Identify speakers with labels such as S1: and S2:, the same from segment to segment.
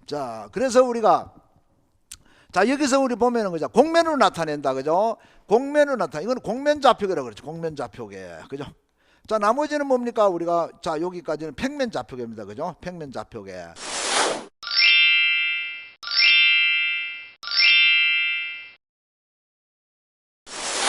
S1: 자, 그래서 우리가 자 여기서 우리 보면은 그죠? 공면으로 나타낸다, 그죠? 공면으로 나타. 이건 공면 좌표계라고 그러죠. 공면 좌표계, 그죠? 자, 나머지는 뭡니까? 우리가 자 여기까지는 평면 좌표계입니다, 그죠? 평면 좌표계.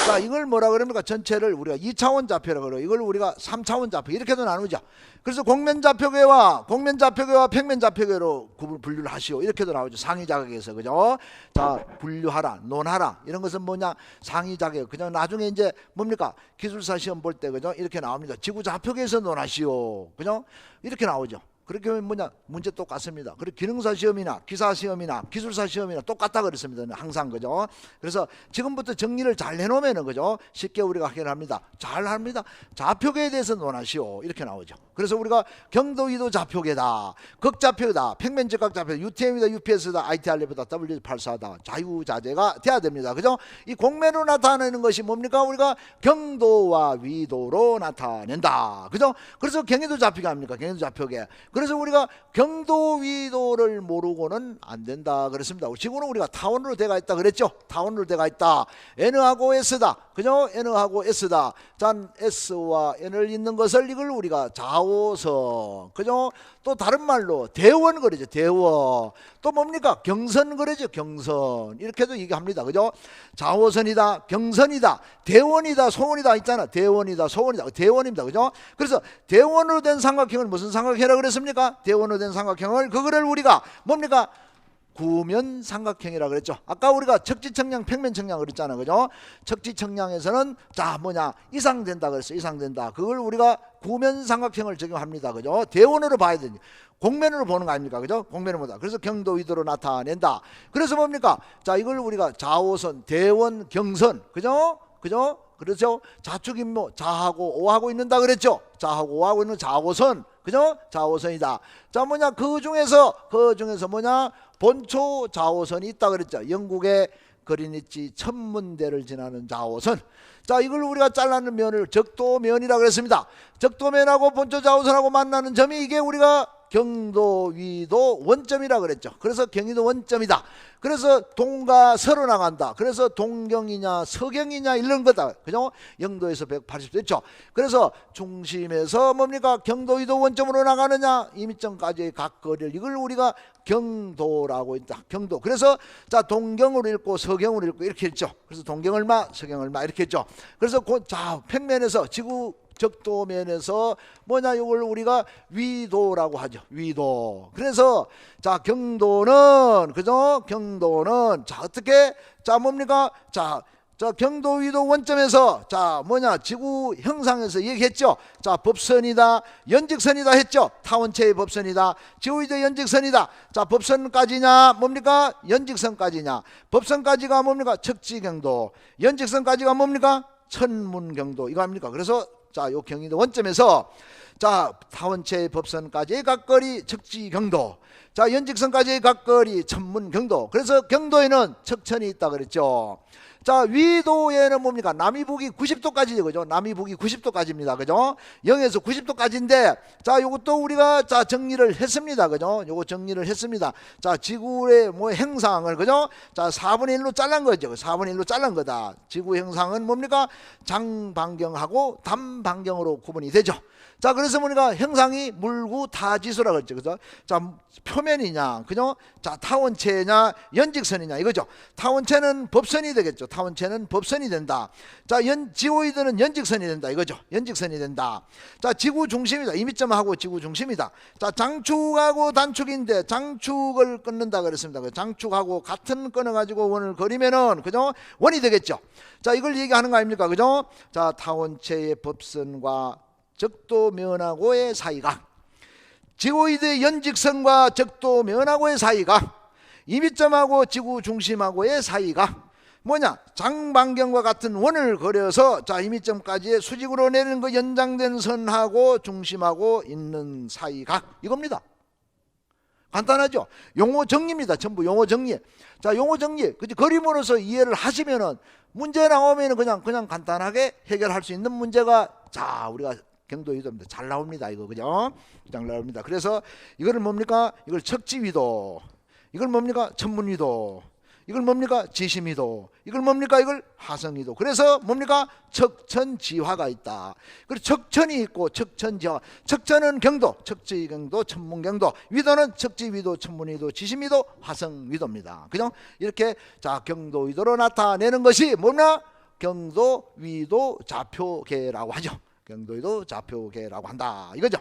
S1: 자, 이걸 뭐라 그럽니까? 전체를 우리가 2차원 좌표라고 그래요. 이걸 우리가 3차원 좌표 이렇게도 나누죠. 그래서 공면 좌표계와 평면 좌표계로 분류를 하시오. 이렇게도 나오죠. 상위 자격에서, 그죠? 자, 분류하라, 논하라. 이런 것은 뭐냐? 상위 자격. 그냥 나중에 이제 뭡니까? 기술사 시험 볼 때, 그죠? 이렇게 나옵니다. 지구 좌표계에서 논하시오. 그죠? 이렇게 나오죠. 그렇게 하면 뭐냐? 문제 똑같습니다. 그리고 기능사 시험이나 기사 시험이나 기술사 시험이나 똑같다 그랬습니다. 항상, 그죠? 그래서 지금부터 정리를 잘 해놓으면, 그죠? 쉽게 우리가 해결합니다. 잘 합니다. 좌표계에 대해서 논하시오. 이렇게 나오죠. 그래서 우리가 경도위도 좌표계다, 극좌표다, 평면직각 좌표, UTM이다, UPS다, ITRF다, W84다, 자유자재가 돼야 됩니다. 그죠? 이 공면으로 나타내는 것이 뭡니까? 우리가 경도와 위도로 나타낸다. 그죠? 그래서 경위도 좌표계 아닙니까? 경위도 좌표계. 그래서 우리가 경도 위도를 모르고는 안 된다 그랬습니다. 지구는 우리가 타원으로 돼가 있다 그랬죠. 타원으로 돼가 있다. N하고 S다, 그죠? N하고 S다. 자, S와 N을 잇는 것을 이걸 우리가 좌오선, 그죠? 또 다른 말로 대원 그러죠. 대원. 또 뭡니까? 경선 그러죠. 경선. 이렇게도 얘기합니다, 그죠? 좌오선이다, 경선이다, 대원이다, 소원이다 있잖아. 대원이다, 소원이다, 대원입니다, 그죠? 그래서 대원으로 된 삼각형을 무슨 삼각형이라고 그랬습니까? 대원으로 된 삼각형을, 그거를 우리가 뭡니까? 구면 삼각형이라고 그랬죠. 아까 우리가 척지청량, 평면청량 그랬잖아, 그죠? 척지청량에서는 자 뭐냐? 이상된다 그랬어. 이상된다. 그걸 우리가 구면 삼각형을 적용합니다, 그죠? 대원으로 봐야 되니 공면으로 보는 거 아닙니까, 그죠? 공면으로 보다. 그래서 경도 위도로 나타낸다. 그래서 뭡니까? 자, 이걸 우리가 좌오선, 대원, 경선, 그죠? 그죠? 그렇죠? 좌측 임무, 좌하고 오하고 있는다 그랬죠? 좌하고 오하고 있는 좌오선, 그죠? 좌오선이다. 자, 뭐냐? 그 중에서 뭐냐? 본초 좌오선이 있다 그랬죠. 영국의 그리니치 천문대를 지나는 좌오선. 자, 이걸 우리가 잘라는 면을 적도면이라고 그랬습니다. 적도면하고 본초 좌오선하고 만나는 점이 이게 우리가 경도 위도 원점이라 그랬죠. 그래서 경위도 원점이다. 그래서 동과 서로 나간다. 그래서 동경이냐 서경이냐 이런 거다, 그죠? 0도에서 180도 있죠. 그래서 중심에서 뭡니까? 경도 위도 원점으로 나가느냐 임의점까지의 각거리를, 이걸 우리가 경도라고 했다. 경도. 그래서 자, 동경으로 읽고 서경으로 읽고 이렇게 했죠. 그래서 동경 얼마, 서경 얼마 이렇게 했죠. 그래서 자, 평면에서 지구 적도면에서 뭐냐? 이걸 우리가 위도라고 하죠. 위도. 그래서 자, 경도는, 그죠? 경도는 자, 어떻게? 자, 뭡니까? 자, 경도 위도 원점에서 자, 뭐냐? 지구 형상에서 얘기했죠. 자, 법선이다, 연직선이다 했죠. 타원체의 법선이다, 지구 위도 연직선이다. 자, 법선까지냐 뭡니까? 연직선까지냐. 법선까지가 뭡니까? 척지경도. 연직선까지가 뭡니까? 천문경도. 이거 아닙니까? 그래서 자, 요 경위도 원점에서 자, 타원체의 법선까지의 각거리 척지경도, 자, 연직선까지의 각거리 천문경도. 그래서 경도에는 척천이 있다 그랬죠. 자, 위도에는 뭡니까? 남이북이 90도까지죠, 그죠? 남이북이 90도까지입니다, 그죠? 0에서 90도까지인데, 자, 요것도 우리가 자, 정리를 했습니다, 그죠? 요거 정리를 했습니다. 자, 지구의 뭐 행상을, 그죠? 자, 4분의 1로 잘란 거죠. 4분의 1로 잘란 거다. 지구 행상은 뭡니까? 장반경하고 단반경으로 구분이 되죠. 자, 그래서 우리가 형상이 물구타지수라고 그랬죠. 그죠? 자, 표면이냐, 그죠? 자, 타원체냐, 연직선이냐, 이거죠. 타원체는 법선이 되겠죠. 타원체는 법선이 된다. 자, 지오이드는 연직선이 된다, 이거죠. 연직선이 된다. 자, 지구 중심이다. 임의점하고 지구 중심이다. 자, 장축하고 단축인데 장축을 끊는다 그랬습니다. 장축하고 같은 끊어가지고 원을 그리면은, 그죠? 원이 되겠죠. 자, 이걸 얘기하는 거 아닙니까? 그죠? 자, 타원체의 법선과 적도면하고의 사이가, 지오이드의 연직선과 적도면하고의 사이가, 임의점하고 지구 중심하고의 사이가 뭐냐? 장반경과 같은 원을 그려서 자, 임의점까지의 수직으로 내리는 그 연장된 선하고 중심하고 있는 사이가, 이겁니다. 간단하죠? 용어 정리입니다. 전부 용어 정리. 자, 용어 정리. 그림으로서 이해를 하시면은 문제 나오면은 그냥 간단하게 해결할 수 있는 문제가 자, 우리가 경도 위도입니다. 잘 나옵니다, 이거, 그죠? 잘 나옵니다. 그래서 이거를 뭡니까? 이걸 척지위도. 이걸 뭡니까? 천문위도. 이걸 뭡니까? 지심위도. 이걸 뭡니까? 이걸 화성위도. 그래서 뭡니까? 척천지화가 있다. 그리고 척천이 있고 척천지화. 척천은 경도, 척지경도, 천문경도. 위도는 척지위도, 천문위도, 지심위도, 화성위도입니다. 그죠? 이렇게 자 경도위도로 나타내는 것이 뭐냐? 경도위도 좌표계라고 하죠. 경도위도 좌표계라고 한다. 이거죠.